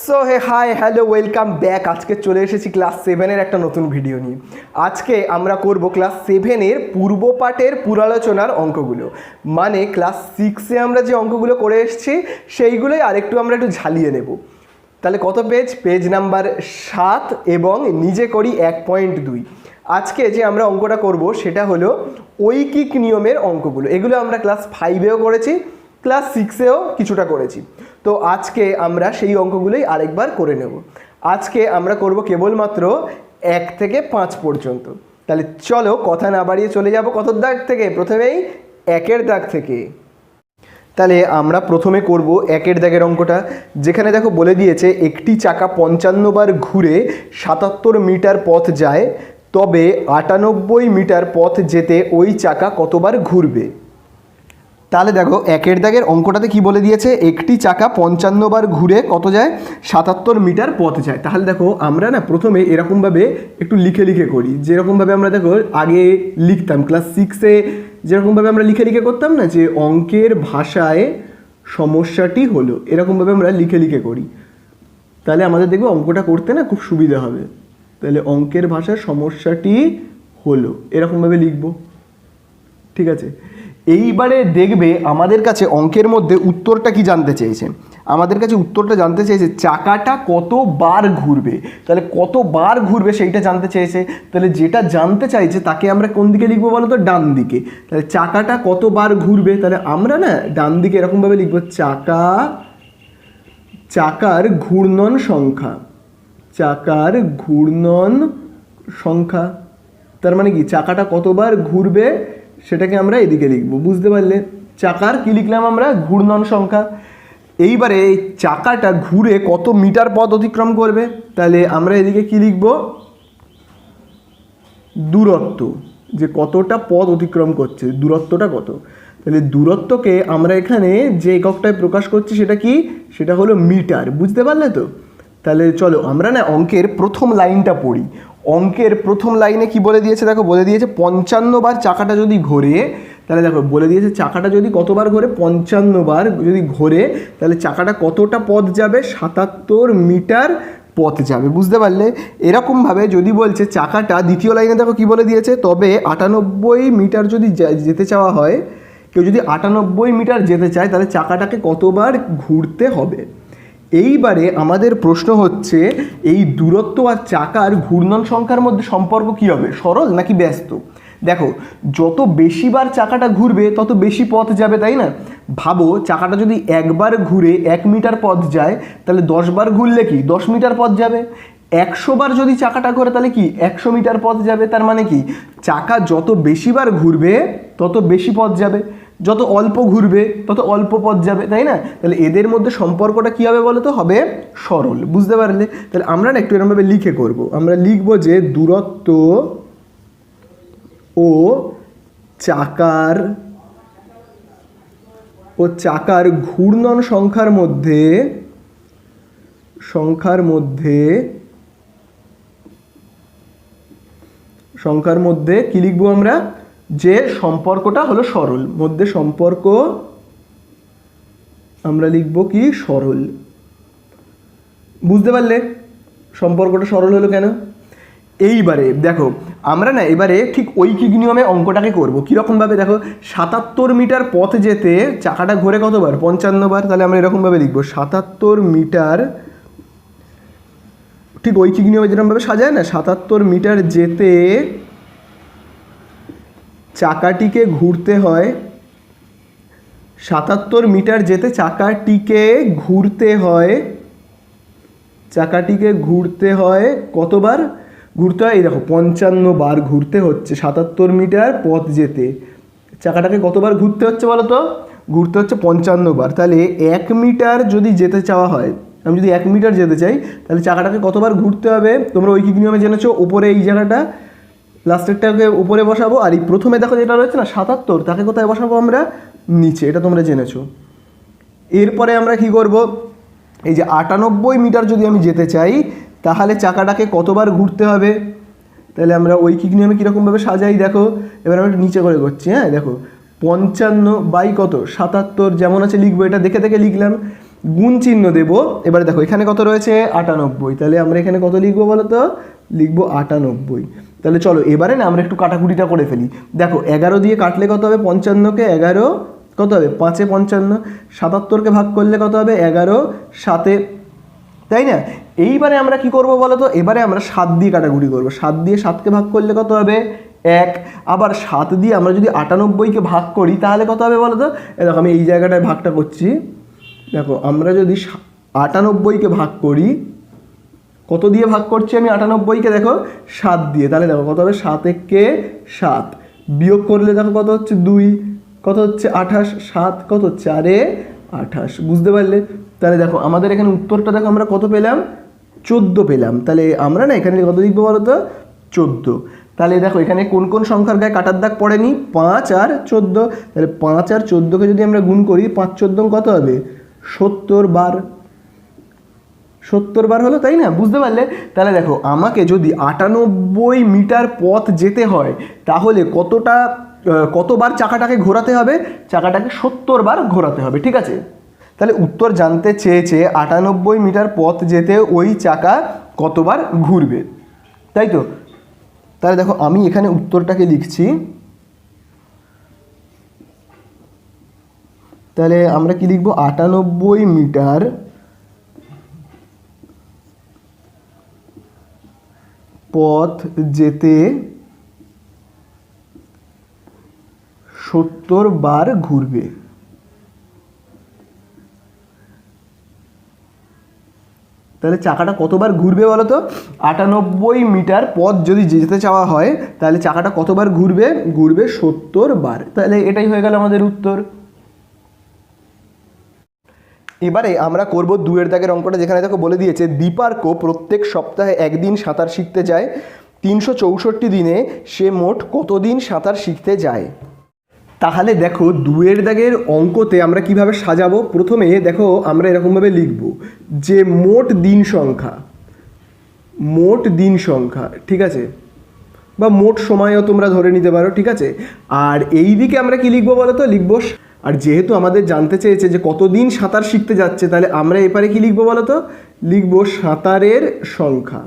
So hey hi hello welcome back. আজকে চলে এসেছি ক্লাস 7-এর একটা নতুন ভিডিও নিয়ে। আজকে আমরা করব ক্লাস 7-এর পূর্ব পাঠের পুরালোচনার অঙ্কগুলো, মানে ক্লাস 6-এ আমরা যে অঙ্কগুলো করে এসেছি সেইগুলোই আরেকটু আমরা একটু ঝালিয়ে নেব। তাহলে কত পেজ? পেজ নাম্বার 7 এবং নিজে করি 1.2। আজকে যে আমরা অঙ্কটা করব সেটা হলো ঐকিক নিয়মের অঙ্কগুলো। এগুলো আমরা ক্লাস 5-এও করেছি, ক্লাস 6-এও কিছুটা করেছি। তো আজকে আমরা সেই অঙ্কগুলোই আরেকবার করে নেব। আজকে আমরা করব কেবলমাত্র 1 থেকে 5 পর্যন্ত। তাহলে চলো কথা না বাড়িয়ে চলে যাব কত দাগ থেকে? প্রথমেই 1-এর দাগ থেকে। তাহলে আমরা প্রথমে করব 1-এর দাগের অঙ্কটা, যেখানে দেখো বলে দিয়েছে একটি চাকা 55 বার ঘুরে 77 মিটার পথ যায়, তবে 98 মিটার পথ যেতে ওই চাকা কতবার ঘুরবে। তাহলে দেখো 1-এর দাগের অঙ্কটাতে কি বলে দিয়েছে? একটি চাকা 55 বার ঘুরে কত যায়? 77 মিটার পথ যায়। তাহলে দেখো আমরা না প্রথমে এরকমভাবে একটু লিখে লিখে করি, যেরকমভাবে আমরা দেখো আগে লিখতাম ক্লাস 6-এ, যেরকমভাবে আমরা লিখে লিখে করতাম না, যে অঙ্কের ভাষায় সমস্যাটি হলো, এরকমভাবে আমরা লিখে লিখে করি। তাহলে আমাদের দেখবো অঙ্কটা করতে না খুব সুবিধা হবে। তাহলে অঙ্কের ভাষায় সমস্যাটি হলো, এরকমভাবে লিখবো, ঠিক আছে। এইবারে দেখবে আমাদের কাছে অঙ্কের মধ্যে উত্তরটা কি জানতে চেয়েছে? আমাদের কাছে উত্তরটা জানতে চেয়েছে চাকাটা কতবার ঘুরবে। তাহলে কতবার ঘুরবে সেইটা জানতে চেয়েছে। তাহলে যেটা জানতে চাইছে তাকে আমরা কোন দিকে লিখবো বলো তো? ডান দিকে। তাহলে চাকাটা কতবার ঘুরবে, তাহলে আমরা না ডান দিকে এরকমভাবে লিখবো চাকার ঘূর্ণন সংখ্যা। চাকার ঘূর্ণন সংখ্যা তার মানে কি চাকাটা কতবার ঘুরবে সেটাকে আমরা এদিকে লিখব, বুঝতে পারলে? চাকার কি লিখলাম আমরা? ঘূর্ণন সংখ্যা। এইবারে এই চাকাটা ঘুরে কত মিটার পথ অতিক্রম করবে, তাহলে আমরা এদিকে কি লিখব? দূরত্ব, যে কতটা পথ অতিক্রম করছে, দূরত্বটা কত। তাহলে দূরত্বকে আমরা এখানে যে এককটায় প্রকাশ করছি সেটা কি? সেটা হলো মিটার, বুঝতে পারলে তো? তাহলে চলো আমরা না অঙ্কের প্রথম লাইনটা পড়ি। অঙ্কের প্রথম লাইনে কি বলে দিয়েছে দেখো? বলে দিয়েছে 55 বার চাকাটা যদি ঘোরে, তাহলে দেখো বলে দিয়েছে চাকাটা যদি কতবার ঘোরে? 55 বার যদি ঘোরে, তাহলে চাকাটা কতটা পথ যাবে? 77 মিটার পথ যাবে, বুঝতে পারলে? এরকমভাবে যদি বলছে চাকাটা, দ্বিতীয় লাইনে দেখো কি বলে দিয়েছে, তবে 98 মিটার যদি যেতে চাওয়া হয়, কেউ যদি 98 মিটার যেতে চায়, তাহলে চাকাটাকে কতবার ঘুরতে হবে। এইবারে আমাদের প্রশ্ন হচ্ছে এই দূরত্ব আর চাকার ঘূর্ণন সংখ্যার মধ্যে সম্পর্ক কী হবে? সরল নাকি ব্যস্ত? দেখো যত বেশিবার চাকাটা ঘুরবে তত বেশি পথ যাবে, তাই না? ভাবো চাকাটা যদি একবার ঘুরে 1 মিটার পথ যায়, তাহলে 10 বার ঘুরলে কি 10 মিটার পথ যাবে। 100 বার যদি চাকাটা ঘোরে তাহলে কি 100 মিটার পথ যাবে। তার মানে কি চাকা যত বেশিবার ঘুরবে তত বেশি পথ যাবে, যত অল্প ঘুরবে তত অল্প পথ যাবে, তাই না? তাহলে এদের মধ্যে সম্পর্কটা কী হবে বলো তো? হবে সরল, বুঝতে পারলে? তাহলে আমরা না একটু এরকমভাবে লিখে করব। আমরা লিখব যে দূরত্ব ও চাকার ঘূর্ণন সংখ্যার মধ্যে কি লিখবো আমরা? যে সম্পর্কটা হলো সরল, মধ্যে সম্পর্ক আমরা লিখব কি? সরল, বুঝতে পারলে? সম্পর্কটা সরল হলো কেন? এইবারে দেখো আমরা না এবারে ঠিক ঐকিক নিয়মে অঙ্কটাকে করব। কীরকমভাবে দেখো, 77 মিটার পথ যেতে চাকাটা ঘোরে কতবার? 55 বার। তাহলে আমরা এরকমভাবে লিখবো 77 মিটার, ঠিক ঐকিক নিয়মে যেরকমভাবে সাজায় না, 77 মিটার যেতে চাকাটিকে ঘুরতে হয়, 77 মিটার যেতে চাকাটিকে ঘুরতে হয় কতবার? ঘুরতে হয় এই দেখো 55 বার ঘুরতে হচ্ছে। 77 মিটার পথ যেতে চাকাটাকে কতবার ঘুরতে হচ্ছে বলো তো? ঘুরতে হচ্ছে 55 বার। তাহলে 1 মিটার যদি যেতে চাওয়া হয়, আমি যদি 1 মিটার যেতে চাই, তাহলে চাকাটাকে কতবার ঘুরতে হবে? তোমরা ঐকিক নিয়মে জেনেছো, ওপরে এই জায়গাটা লাস্টেরটাকে উপরে বসাবো, আর এই প্রথমে দেখো যেটা রয়েছে না 77, তাকে কোথায় বসাবো আমরা? নিচে, এটা তোমরা জেনেছো। এরপরে আমরা কি করব? এই যে 98 মিটার যদি আমি যেতে চাই, তাহলে চাকাটাকে কতবার ঘুরতে হবে? তাহলে আমরা ঐকিক নিয়মে কীরকমভাবে সাজাই দেখো। এবার আমরা নিচে করে করছি। হ্যাঁ দেখো 55 বাই কত? 77, যেমন আছে লিখবো, এটা দেখে দেখে লিখলাম। গুণ চিহ্ন দেব। এবারে দেখো এখানে কত রয়েছে 98, তাহলে আমরা এখানে কত লিখবো বলো তো, লিখবো 98। তাহলে চলো এবারে না আমরা একটু কাটাকুটিটা করে ফেলি। দেখো 11 দিয়ে কাটলে কত হবে, 55কে 11 কত হবে 5 এ 55, 77কে ভাগ করলে কত হবে 11 7 এ, তাই না? এইবারে আমরা কি করব বলো তো, এবারে আমরা 7 দিয়ে কাটাকুটি করব। 7 দিয়ে 7কে ভাগ করলে কত হবে 1, আবার 7 দিয়ে আমরা যদি 98কে ভাগ করি তাহলে কত হবে বলো তো। দেখো আমি এই জায়গাটায় ভাগটা করছি, দেখো আমরা যদি 98কে ভাগ করি, কত দিয়ে ভাগ করছি আমি 98কে, দেখো 7 দিয়ে, তাহলে দেখো কত হবে 7 একে 7, বিয়োগ করলে দেখো কত হচ্ছে 2, কত হচ্ছে 28, 7 কত 4 এ 28, বুঝতে পারলে? তাহলে দেখো আমাদের এখানে উত্তরটা দেখো আমরা কত পেলাম, 14 পেলাম। তাহলে আমরা না এখানে কত লিখবো বলো তো, 14। তাহলে দেখো এখানে কোন কোন সংখ্যার গায়ে কাটার দাগ পড়েনি, 5 আর 14। তাহলে 5 আর 14কে যদি আমরা গুণ করি, 5 14 কত হবে 70 বার, 70 বার হলো, তাই না? বুঝতে পারলে? তাহলে দেখো আমাকে যদি 98 মিটার পথ যেতে হয় তাহলে কতবার চাকাটাকে ঘোরাতে হবে, চাকাটাকে 70 বার ঘোরাতে হবে, ঠিক আছে? তাহলে উত্তর জানতে চেয়েছে 98 মিটার পথ যেতে ওই চাকা কতবার ঘুরবে, তাই তো? তাহলে দেখো আমি এখানে উত্তরটাকে লিখছি। তাহলে আমরা কি লিখবো, 98 মিটার পথ যেতে 70 বার ঘুরবে। তাহলে চাকাটা কতবার ঘুরবে বলো তো, 98 মিটার পথ যদি যেতে চাওয়া হয় তাহলে চাকাটা কতবার ঘুরবে, ঘুরবে 70 বার। তাহলে এটাই হয়ে গেল আমাদের উত্তর। এবারে আমরা করব 2 দাগের অঙ্কটা, যেখানে দেখো বলে দিয়েছে দীপার্ক প্রত্যেক সপ্তাহে একদিন সাঁতার শিখতে যায়, 364 দিনে সে মোট কতদিন সাঁতার শিখতে যায়। তাহলে দেখো 2 দাগের অঙ্কতে আমরা কিভাবে সাজাবো, প্রথমে দেখো আমরা এরকমভাবে লিখব যে মোট দিন সংখ্যা, ঠিক আছে, বা মোট সময়ও তোমরা ধরে নিতে পারো, ঠিক আছে। আর এই দিকে আমরা কি লিখবো বলো তো, লিখবো, আর যেহেতু আমাদের জানতে চেয়েছে যে কতদিন সাঁতার শিখতে যাচ্ছে, তাহলে আমরা এপারে কি লিখবো বলো তো, লিখবো সাঁতারের সংখ্যা,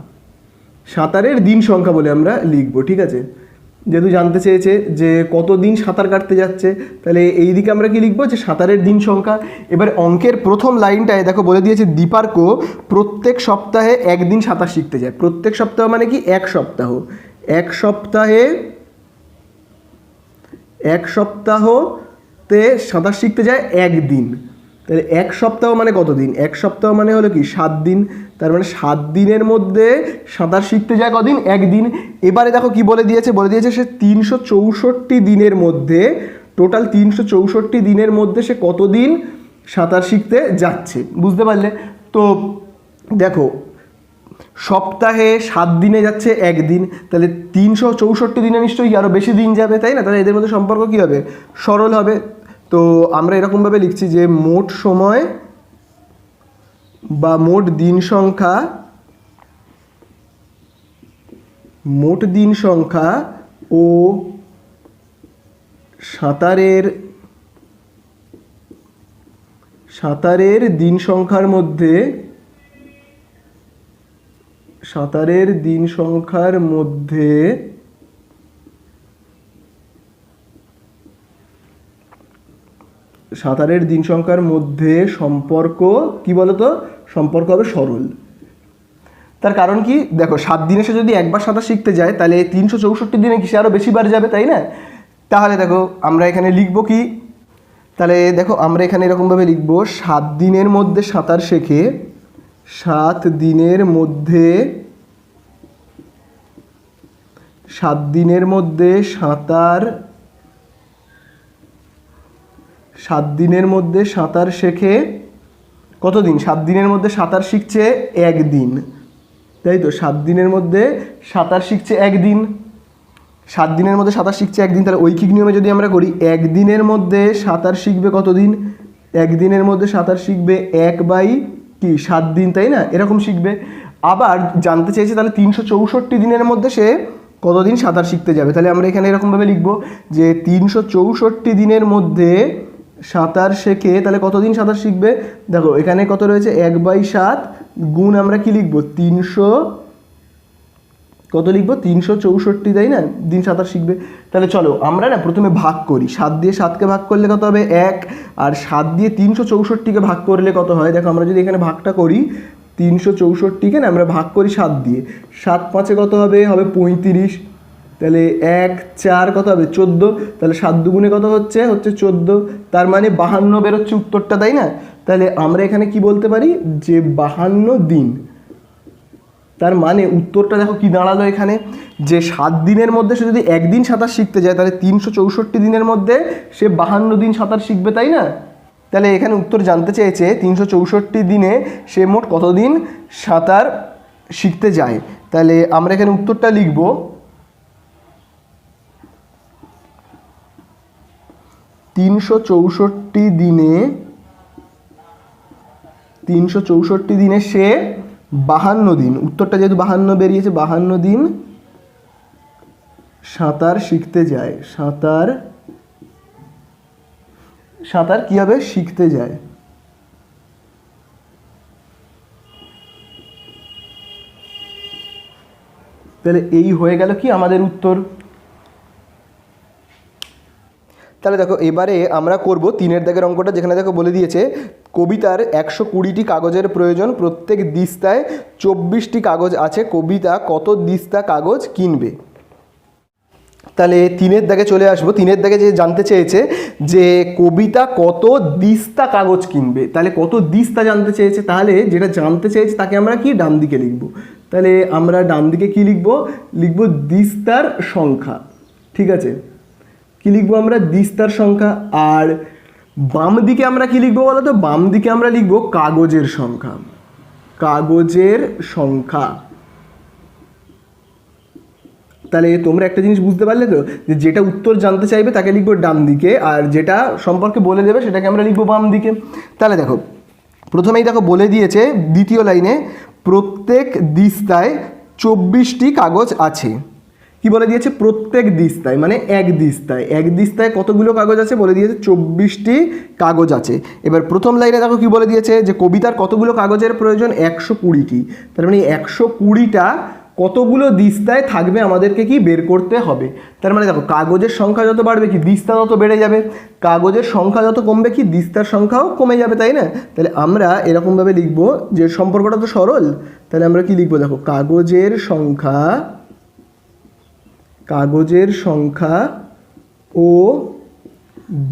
সাঁতারের দিন সংখ্যা বলে আমরা লিখবো, ঠিক আছে। যেহেতু জানতে চেয়েছে যে কতদিন সাঁতার কাটতে যাচ্ছে, তাহলে এই দিকে আমরা কি লিখবো, যে সাঁতারের দিন সংখ্যা। এবার অঙ্কের প্রথম লাইনটায় দেখো বলে দিয়েছে দীপার্ক প্রত্যেক সপ্তাহে একদিন সাঁতার শিখতে যায়। প্রত্যেক সপ্তাহ মানে কি, এক সপ্তাহতে সাঁতার শিখতে যায় একদিন। তাহলে এক সপ্তাহ মানে কতদিন, এক সপ্তাহ মানে হলো কি 7 দিন, তার মানে 7 দিনের মধ্যে সাঁতার শিখতে যায় কদিন, একদিন। এবারে দেখো কি বলে দিয়েছে, বলে দিয়েছে সে 364 দিনের মধ্যে, টোটাল 364 দিনের মধ্যে সে কতদিন সাঁতার শিখতে যাচ্ছে, বুঝতে পারলে? তো দেখো সপ্তাহে 7 দিনে যাচ্ছে একদিন, তাহলে 364 দিনে নিশ্চয়ই আরও বেশি দিন যাবে, তাই না? তাহলে এদের মধ্যে সম্পর্ক কী হবে, সরল হবে। তো আমরা এরকমভাবে লিখছি যে মোট সময় বা মোট দিন সংখ্যা ও সাঁতারের দিন সংখ্যার মধ্যে সম্পর্ক কি বলতো, সম্পর্ক হবে সরল। তার কারণ কি, দেখো 7 দিনে সে যদি একবার সাঁতার শিখতে যায় তাহলে 364 দিনে কি সে আরও বেশি বার যাবে, তাই না? তাহলে দেখো আমরা এখানে লিখবো কি, তাহলে দেখো আমরা এখানে এরকমভাবে লিখবো 7 দিনের মধ্যে সাঁতার শেখে, 7 দিনের মধ্যে সাঁতার শেখে কতদিন, 7 দিনের মধ্যে সাঁতার শিখছে একদিন, তাই তো? 7 দিনের মধ্যে সাঁতার শিখছে একদিন, 7 দিনের মধ্যে সাঁতার শিখছে একদিন। তাহলে ঐকিক নিয়মে যদি আমরা করি, একদিনের মধ্যে সাঁতার শিখবে কতদিন, একদিনের মধ্যে সাঁতার শিখবে 1/7 দিন, তাই না? এরকম শিখবে। আবার জানতে চেয়েছে তাহলে 364 দিনের মধ্যে সে কতদিন সাঁতার শিখতে যাবে, তাহলে আমরা এখানে এরকমভাবে লিখব যে 364 দিনের মধ্যে সাঁতার শেখে, তাহলে কতদিন সাঁতার শিখবে? দেখো এখানে কত রয়েছে, 1/7 গুণ আমরা কি লিখবো, 300, কত লিখবো, 364, তাই না, দিন সাঁতার শিখবে। তাহলে চলো আমরা না প্রথমে ভাগ করি, 7 দিয়ে 7কে ভাগ করলে কত হবে 1, আর 7 দিয়ে 364কে ভাগ করলে কত হয়। দেখো আমরা যদি এখানে ভাগটা করি, 364কে না আমরা ভাগ করি 7 দিয়ে, 7 5-এ কত হবে, হবে 35, তাহলে 1 4 কত হবে 14, তাহলে 7 দুগুণে কত হচ্ছে, হচ্ছে 14, তার মানে 52 বেরোচ্ছে উত্তরটা, তাই না। তাহলে আমরা এখানে কি বলতে পারি, যে 52 দিন। তার মানে উত্তরটা দেখো কি দাঁড়ালো এখানে, যে 7 দিনের মধ্যে সে যদি একদিন সাঁতার শিখতে যায়, তাহলে 364 দিনের মধ্যে সে 52 দিন সাঁতার শিখবে, তাই না। তাহলে এখানে উত্তর জানতে চেয়েছে 364 দিনে সে মোট কতদিন সাঁতার শিখতে যায়। তাহলে আমরা এখানে উত্তরটা লিখব, 364 দিনে, 364 দিনে সে 52 দিন, উত্তরটা যেহেতু 52 বেরিয়েছে, 52 দিন সাঁতার শিখতে যায়, সাঁতার কি হবে, শিখতে যায়। তাহলে এই হয়ে গেল কি আমাদের উত্তর। তাহলে দেখো এবারে আমরা করব 3 দাগের অঙ্কটা, যেখানে দেখো বলে দিয়েছে কবিতার 120টি কাগজের প্রয়োজন, প্রত্যেক দিস্তায় 24টি কাগজ আছে, কবিতা কত দিস্তা কাগজ কিনবে। তাহলে 3 দাগে চলে আসবো। 3 দাগে যে জানতে চেয়েছে যে কবিতা কত দিস্তা কাগজ কিনবে, তাহলে কত দিস্তা জানতে চেয়েছে, তাহলে যেটা জানতে চেয়েছে তাকে আমরা কি ডান দিকে লিখব। তাহলে আমরা ডান দিকে কি লিখব, লিখব দিস্তার সংখ্যা, ঠিক আছে, কি লিখবো আমরা, দিস্তার সংখ্যা। আর বাম দিকে আমরা কি লিখবো বলো তো, বাম দিকে আমরা লিখবো কাগজের সংখ্যা, কাগজের সংখ্যা। তাহলে তোমরা একটা জিনিস বুঝতে পারলে তো, যে যেটা উত্তর জানতে চাইবে তাকে লিখবো ডান দিকে, আর যেটা সম্পর্কে বলে দেবে সেটাকে আমরা লিখবো বাম দিকে। তাহলে দেখো প্রথমেই দেখো বলে দিয়েছে দ্বিতীয় লাইনে, প্রত্যেক দিস্তায় 24টি কাগজ আছে। কি বলে দিয়েছে, প্রত্যেক দিস্তায় মানে এক দিস্তায়, এক দিস্তায় কতগুলো কাগজ আছে বলে দিয়েছে, 24টি কাগজ আছে। এবার প্রথম লাইনে দেখো কি বলে দিয়েছে, যে কবিতার কতগুলো কাগজের প্রয়োজন, 120টি। তার মানে 120টা কতগুলো দিস্তায় থাকবে আমাদেরকে কি বের করতে হবে। তার মানে দেখো কাগজের সংখ্যা যত বাড়বে কি দিস্তা তত বেড়ে যাবে, কাগজের সংখ্যা যত কমবে কি দিস্তার সংখ্যাও কমে যাবে, তাই না। তাহলে আমরা এরকমভাবে লিখবো, যে সম্পর্কটা তো সরল। তাহলে আমরা কি লিখবো, দেখো কাগজের সংখ্যা, কাগজের সংখ্যা ও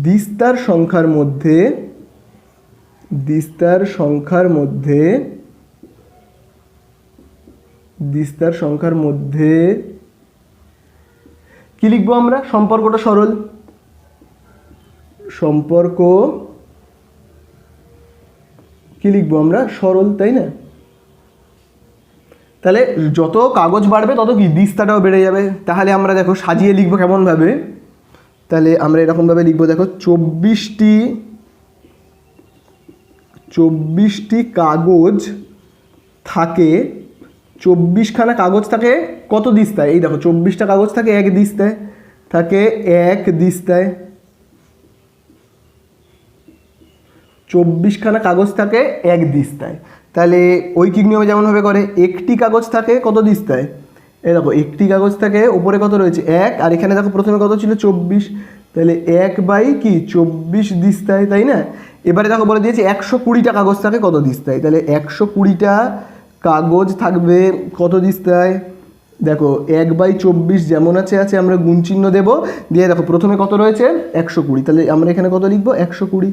দিস্তার সংখ্যার মধ্যে, দিস্তার সংখ্যার মধ্যে, দিস্তার সংখ্যার মধ্যে কি লিখবো আমরা, সম্পর্কটা সরল, সম্পর্ক কি লিখবো আমরা, সরল, তাই না। তাহলে যত কাগজ বাড়বে তত কি দিস্তাটাও বেড়ে যাবে। তাহলে আমরা দেখো সাজিয়ে লিখবো কেমনভাবে, তাহলে আমরা এরকমভাবে লিখবো, দেখো 24টি কাগজ থাকে, 24খানা কাগজ থাকে কত দিস্তায়, এই দেখো 24টা কাগজ থাকে এক দিস্তায়, থাকে এক দিস্তায়, 24খানা কাগজ থাকে এক দিস্তায়। তাহলে ঐকিক নিয়মে যেমনভাবে করে, একটি কাগজ থাকে কত দিস্তায়, এই দেখো একটি কাগজ থাকে, ওপরে কত রয়েছে 1, আর এখানে দেখো প্রথমে কত ছিল 24, তাহলে 1/24 দিস্তায়, তাই না। এবারে দেখো বলে দিয়েছে 120টা কাগজ থাকে কত দিস্তায়, তাহলে 120টা কাগজ থাকবে কত দিস্তায়, দেখো 1/24 যেমন আছে আমরা গুণ চিহ্ন দেবো, দিয়ে দেখো প্রথমে কত রয়েছে 120, তাহলে আমরা এখানে কত লিখবো 120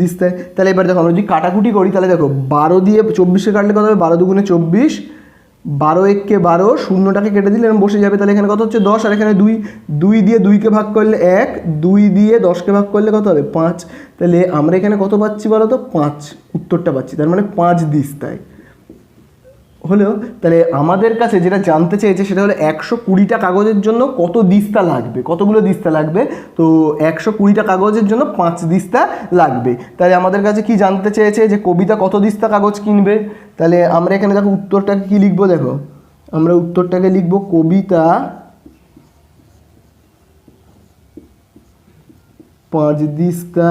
দিস্তায়। তাহলে এবার দেখো আমরা যদি কাটাকুটি করি, তাহলে দেখো 12 দিয়ে 24-এ কাটলে কত হবে, 12 দুগুণে 24, 12 1-কে 12, শূন্যটাকে কেটে দিলে বসে যাবে, তাহলে এখানে কত হচ্ছে 10, আর এখানে 2, 2 দিয়ে 2কে ভাগ করলে 1, 2 দিয়ে 10কে ভাগ করলে কত হবে 5, তাহলে আমরা এখানে কত পাচ্ছি বলো তো, 5 উত্তরটা পাচ্ছি, তার মানে 5 দিস্তায় হলো। তাহলে আমাদের কাছে যেটা জানতে চেয়েছে সেটা হলো 120টা কাগজের জন্য কত দিস্তা লাগবে, কতগুলো দিস্তা লাগবে, তো 120টা কাগজের জন্য 5 দিস্তা লাগবে। তাহলে আমাদের কাছে কি জানতে চেয়েছে, যে কবিতা কত দিস্তা কাগজ কিনবে। তাহলে আমরা এখানে দেখো উত্তরটাকে কি লিখবো, দেখো আমরা উত্তরটাকে লিখবো কবিতা 5 দিস্তা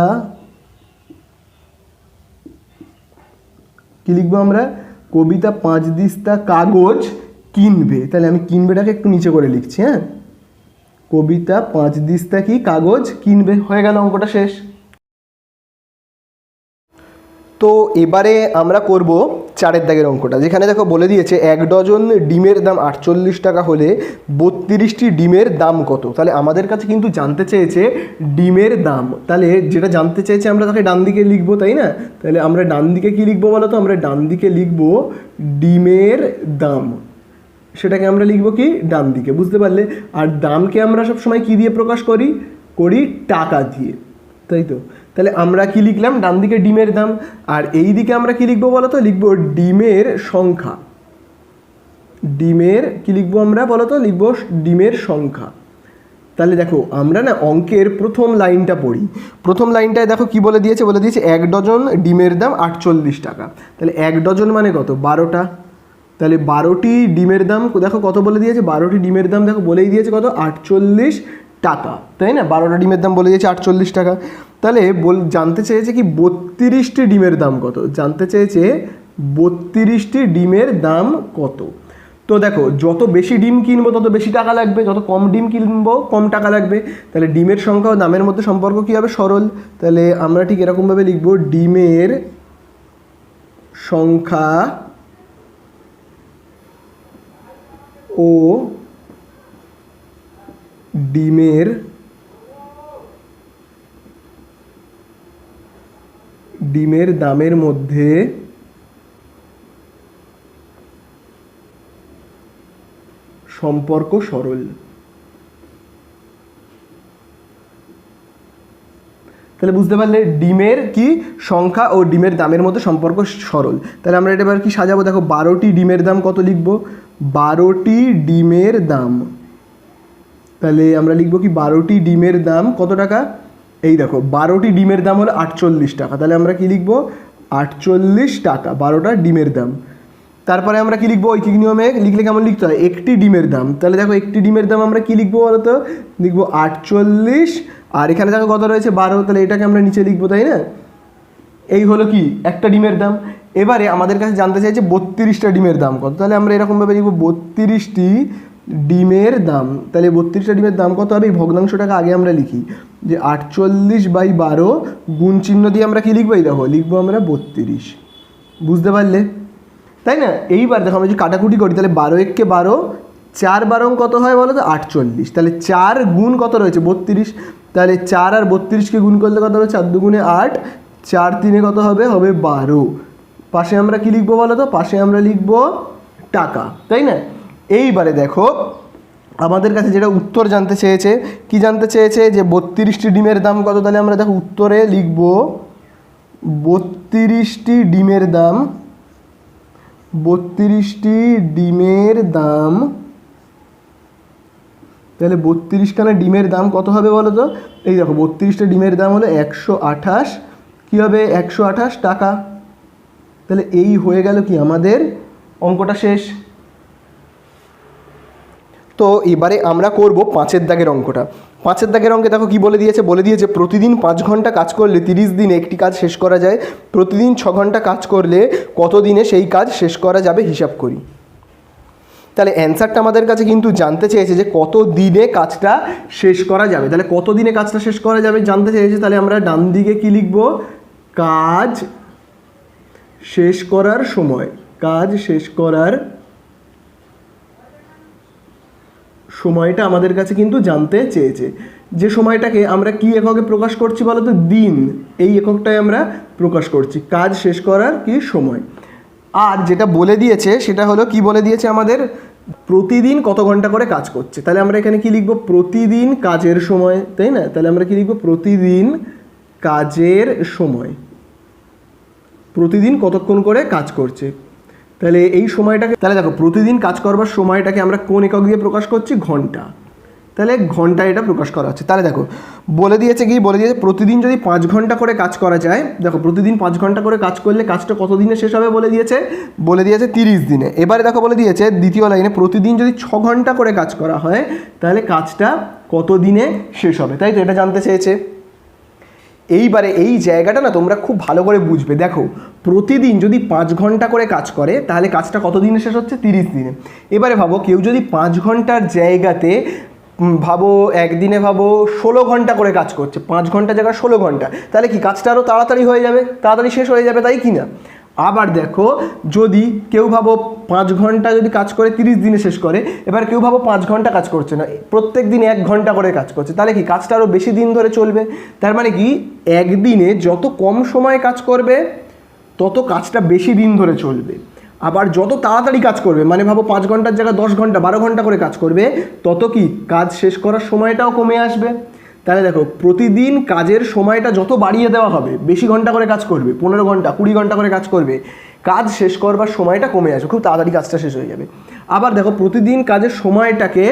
কী লিখবো আমরা? কবিতা 5 দিস্তা কাগজ কিনবে। তাহলে আমি কিনবেটাকে একটু নিচে করে লিখছি। হ্যাঁ, কবিতা 5 দিস্তা কি কাগজ কিনবে। হয়ে গেল, অঙ্কটা শেষ। তো এবারে আমরা করব 4 দাগের অঙ্কটা, যেখানে দেখো বলে দিয়েছে 1 ডজন ডিমের দাম 48 টাকা হলে 32টি ডিমের দাম কত। তাহলে আমাদের কাছে কিন্তু জানতে চেয়েছে ডিমের দাম। তাহলে যেটা জানতে চেয়েছে আমরা তাকে ডান দিকে লিখবো, তাই না? তাহলে আমরা ডান দিকে কি লিখবো বলো তো? আমরা ডান দিকে লিখবো ডিমের দাম। সেটাকে আমরা লিখবো কি? ডান দিকে, বুঝতে পারলে? আর দামকে আমরা সবসময় কি দিয়ে প্রকাশ করি? টাকা দিয়ে, তাই তো? তাহলে আমরা কি লিখলাম? ডান দিকে ডিমের দাম। আর এই দিকে আমরা কি লিখবো বলো তো? লিখবো ডিমের সংখ্যা। ডিমের কি লিখবো আমরা বলো তো? লিখবো ডিমের সংখ্যা। তাহলে দেখো আমরা না অঙ্কের প্রথম লাইনটা পড়ি। প্রথম লাইনটায় দেখো কি বলে দিয়েছে? বলে দিয়েছে 1 ডজন ডিমের দাম 48 টাকা। তাহলে 1 ডজন মানে কত? 12টা। তাহলে 12টি ডিমের দাম দেখো কত বলে দিয়েছে? 12টি ডিমের দাম দেখো বলেই দিয়েছে কত? 48 টাকা, তাই না? 12টা ডিমের দাম বলে দিয়েছে 48 টাকা। তাহলে জানতে চেয়েছে কি 32টি ডিমের দাম কত? জানতে চেয়েছে 32টি ডিমের দাম কত। তো দেখো যত বেশি ডিম কিনবো তত বেশি টাকা লাগবে, যত কম ডিম কিনবো কম টাকা লাগবে। তাহলে ডিমের সংখ্যা ও দামের মধ্যে সম্পর্ক কী হবে? সরল। তাহলে আমরা ঠিক এরকমভাবে লিখবো ডিমের সংখ্যা ও ডিমের দামের মধ্যে সম্পর্ক সরল। তাহলে বুঝতে পারলে ডিমের কি সংখ্যা ও ডিমের দামের মধ্যে সম্পর্ক সরল। তাহলে আমরা এটা এবার কি সাজাবো? দেখো 12টি ডিমের দাম কত লিখবো? 12টি ডিমের দাম। তাহলে আমরা লিখবো কি 12টি ডিমের দাম কত টাকা? এই দেখো 12টি ডিমের দাম হলো 48 টাকা। তাহলে আমরা কি লিখবো? 48 টাকা 12টা ডিমের দাম। তারপরে আমরা কি লিখবো? ঐকিক নিয়মে লিখলে কেমন লিখতে হয়? একটি ডিমের দাম। তাহলে দেখো একটি ডিমের দাম আমরা কি লিখবো বলো তো? লিখবো 48, আর এখানে দেখো কত রয়েছে? 12। তাহলে এটাকে আমরা নিচে লিখবো, তাই না? এই হলো কি একটা ডিমের দাম। এবারে আমাদের কাছে জানতে চাইছে 32টা ডিমের দাম কত। তাহলে আমরা এরকমভাবে লিখবো 32টি ডিমের দাম। তাহলে 32টা ডিমের দাম কত হবে? এই ভগ্নাংশটাকে আগে আমরা লিখি যে 48/12 গুণ চিহ্ন দিয়ে আমরা কি লিখবো? এই দেখো লিখবো আমরা 32। বুঝতে পারলে, তাই না? এইবার দেখো আমরা যদি কাটাকুটি করি তাহলে 12 একে 12, 4 12 কত হয় বলো তো? 48। তাহলে 4 গুণ কত রয়েছে? 32। তাহলে 4 আর 32কে গুণ করলে কত হবে? 4 দুগুণে 8, 4 3 কত হবে? হবে 12। পাশে আমরা কি লিখবো বলো তো? পাশে আমরা লিখবো টাকা, তাই না? এইবারে দেখো আমাদের কাছে যেটা উত্তর জানতে চেয়েছে, কি জানতে চেয়েছে? যে 32টি ডিমের দাম কত। তাহলে আমরা দেখো উত্তরে লিখবো 32টি ডিমের দাম। 32টি ডিমের দাম। তাহলে 32খানা ডিমের দাম কত হবে বলো তো? এই দেখো 32টা ডিমের দাম হলো 128, কী হবে? 128 টাকা। তাহলে এই হয়ে গেল কি আমাদের অঙ্কটা শেষ। তো এবারে আমরা করব 5 দাগের অঙ্কটা। 5 দাগের অঙ্কে দেখো কি বলে দিয়েছে? বলে দিয়েছে প্রতিদিন 5 ঘন্টা কাজ করলে 30 দিনে একটি কাজ শেষ করা যায়। প্রতিদিন 6 ঘন্টা কাজ করলে কত দিনে সেই কাজ শেষ করা যাবে হিসাব করি। তাহলে অ্যান্সারটা আমাদের কাছে কিন্তু জানতে চেয়েছে যে কত দিনে কাজটা শেষ করা যাবে। তাহলে কত দিনে কাজটা শেষ করা যাবে জানতে চেয়েছে। তাহলে আমরা ডান দিকে কি লিখব? কাজ শেষ করার সময়। কাজ শেষ করার সময়টা আমাদের কাছে কিন্তু জানতে চেয়েছে। যে সময়টাকে আমরা কি এককে প্রকাশ করছি বলো তো? দিন। এই এককটাই আমরা প্রকাশ করছি কাজ শেষ করার কি সময়। আর যেটা বলে দিয়েছে সেটা হলো কি বলে দিয়েছে আমাদের? প্রতিদিন কত ঘন্টা করে কাজ করছে। তাহলে আমরা এখানে কি লিখব? প্রতিদিন কাজের সময়, তাই না? তাহলে আমরা কি লিখব? প্রতিদিন কাজের সময়। প্রতিদিন কতক্ষণ করে কাজ করছে। তাহলে এই সময়টাকে, তাহলে দেখো প্রতিদিন কাজ করবার সময়টাকে আমরা কোন একক দিয়ে প্রকাশ করছি? ঘন্টা। তাহলে ঘন্টা এটা প্রকাশ করা হচ্ছে। তাহলে দেখো বলে দিয়েছে কি? বলে দিয়েছে প্রতিদিন যদি 5 ঘন্টা করে কাজ করা যায়। দেখো প্রতিদিন 5 ঘন্টা করে কাজ করলে কাজটা কত দিনে শেষ হবে বলে দিয়েছে? বলে দিয়েছে 30 দিনে। এবারে দেখো বলে দিয়েছে দ্বিতীয় লাইনে প্রতিদিন যদি 6 ঘন্টা করে কাজ করা হয় তাহলে কাজটা কত দিনে শেষ হবে, তাই তো? এটা জানতে চেয়েছে। এইবারে এই জায়গাটা না তোমরা খুব ভালো করে বুঝবে। দেখো, প্রতিদিন যদি 5 ঘন্টা করে কাজ করে তাহলে কাজটা কত দিনে শেষ হচ্ছে? 30 দিনে। এবারে ভাবো কেউ যদি 5 ঘন্টার জায়গাতে ভাবো একদিনে ভাবো 16 ঘন্টা করে কাজ করছে, 5 ঘন্টা জায়গায় 16 ঘন্টা, তাহলে কি কাজটা আরও তাড়াতাড়ি হয়ে যাবে, তাড়াতাড়ি শেষ হয়ে যাবে, তাই কি না? আবার দেখো, যদি কেউ ভাবো 5 ঘন্টা যদি কাজ করে 30 দিনে শেষ করে, এবার কেউ ভাবো 5 ঘন্টা কাজ করছে না, প্রত্যেক দিন 1 ঘন্টা করে কাজ করছে, তাহলে কি কাজটা আরও বেশি দিন ধরে চলবে। তার মানে কি একদিনে যত কম সময় কাজ করবে তত কাজটা বেশি দিন ধরে চলবে। আবার যত তাড়াতাড়ি কাজ করবে, মানে ভাবো 5 ঘন্টার জায়গায় 10 ঘন্টা 12 ঘন্টা করে কাজ করবে, তত কি কাজ শেষ করার সময়টাও কমে আসবে। তাহলে দেখো, প্রতিদিন কাজের সময়টা যত বাড়িয়ে দেওয়া হবে, বেশি ঘন্টা করে কাজ করবে, 15 ঘন্টা 20 ঘন্টা করে কাজ করবে, কাজ শেষ করবার সময়টা কমে আসবে, খুব তাড়াতাড়ি কাজটা শেষ হয়ে যাবে। আবার দেখো, প্রতিদিন কাজের সময়টাকে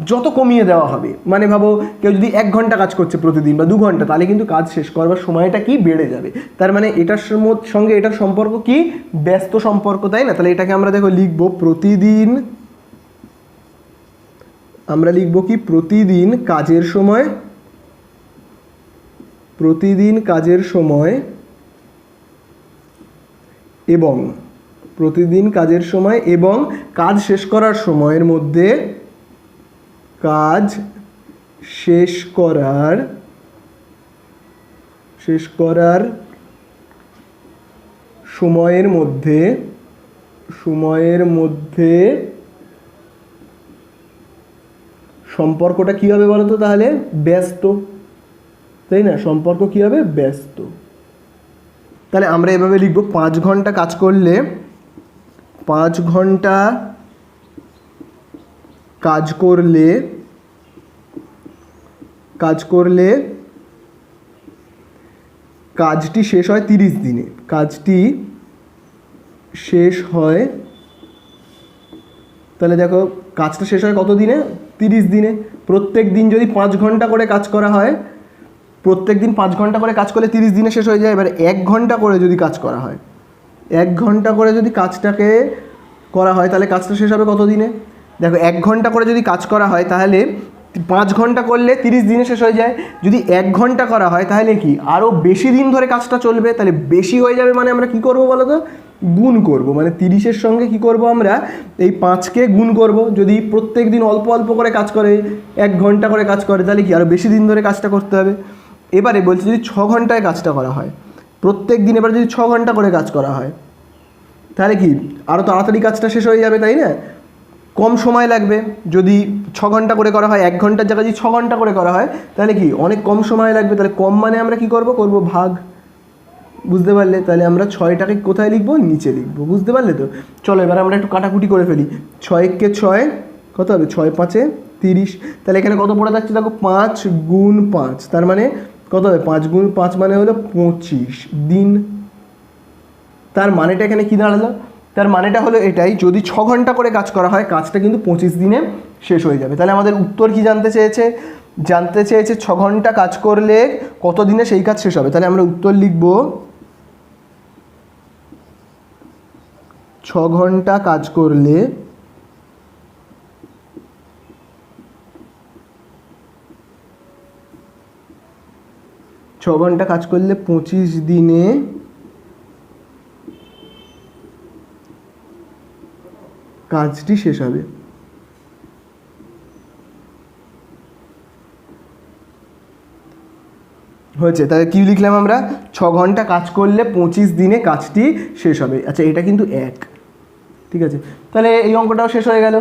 যত কমিয়ে দেওয়া হবে, মানে ভাবো কেউ যদি 1 ঘন্টা কাজ করছে প্রতিদিন বা 2 ঘন্টা, তাহলে কিন্তু কাজ শেষ করবার সময়টা কি বেড়ে যাবে। তার মানে এটার সঙ্গে এটার সম্পর্ক কি? ব্যস্ত সম্পর্ক, তাই না? তাহলে এটাকে আমরা দেখো লিখবো প্রতিদিন, আমরা লিখবো কি প্রতিদিন কাজের সময়, প্রতিদিন কাজের সময় এবং প্রতিদিন কাজের সময় এবং কাজ শেষ করার সময়ের মধ্যে, কাজ শেষ করার সময়ের মধ্যে সম্পর্কটা কী হবে বলো তো? তাহলে ব্যস্ত, তাই না? সম্পর্ক কী হবে? ব্যস্ত। তাহলে আমরা এভাবে লিখব, 5 ঘন্টা কাজ করলে, 5 ঘন্টা কাজ করলে কাজটি শেষ হয় 30 দিনে, কাজটি শেষ হয়, তাহলে দেখো কাজটা শেষ হয় কত দিনে? 30 দিনে। প্রত্যেক দিন যদি 5 ঘন্টা করে কাজ করা হয়, প্রত্যেক দিন 5 ঘন্টা করে কাজ করলে 30 দিনে শেষ হয়ে যায়। এবার 1 ঘন্টা করে যদি কাজ করা হয়, 1 ঘন্টা করে যদি কাজটাকে করা হয়, তাহলে কাজটা শেষ হবে কত দিনে? দেখো, 1 ঘন্টা করে যদি কাজ করা হয় তাহলে 5 ঘন্টা করলে 30 দিনে শেষ হয়ে যায়। যদি 1 ঘন্টা করা হয় তাহলে কি আরও বেশি দিন ধরে কাজটা চলবে, তাহলে বেশি হয়ে যাবে, মানে আমরা কি করব বলো তো? গুণ করব, মানে 30-এর সঙ্গে কি করব আমরা? এই 5কে গুণ করব। যদি প্রত্যেক দিন অল্প অল্প করে কাজ করে, 1 ঘন্টা করে কাজ করে, তাহলে কি আরও বেশি দিন ধরে কাজটা করতে হবে। এবারে বলছি যদি 6 ঘন্টায় কাজটা করা হয় প্রত্যেক দিন, এবার যদি 6 ঘন্টা করে কাজ করা হয়, তাহলে কি আরও তাড়াতাড়ি কাজটা শেষ হয়ে যাবে, তাই না? কম সময় লাগবে। যদি 6 ঘন্টা করে করা হয়, 1 ঘন্টার জায়গায় যদি 6 ঘন্টা করে করা হয়, তাহলে কি অনেক কম সময় লাগবে। তাহলে কম মানে আমরা কি করব? ভাগ। বুঝতে পারলে? তাহলে আমরা 6টাকে কোথায় লিখবো? নিচে লিখবো। বুঝতে পারলে তো? চলো এবার আমরা একটু কাটাকুটি করে ফেলি। 6 × 6 কত হবে? 6 × 5 = 30। তাহলে এখানে কত পড়ে যাচ্ছে দেখো? 5 × 5, তার মানে কত হবে? 5 × 5 মানে হলো 25 দিন। তার মানেটা এখানে কী দাঁড়ালো? তার মানেটা হলো এটাই, যদি 6 ঘন্টা করে কাজ করা হয়, কাজটা কিন্তু 25 দিনে শেষ হয়ে যাবে। তাহলে আমাদের উত্তর কি জানতে চেয়েছে 6 ঘন্টা কাজ করলে কত দিনে সেই কাজ শেষ হবে। তাহলে আমরা উত্তর লিখব 6 ঘন্টা কাজ করলে 25 দিনে কাজটি শেষ হবে। হয়েছে। তাহলে কী লিখলাম আমরা? 6 ঘন্টা কাজ করলে 25 দিনে কাজটি শেষ হবে। আচ্ছা, এটা কিন্তু 1, ঠিক আছে। তাহলে এই অঙ্কটাও শেষ হয়ে গেল।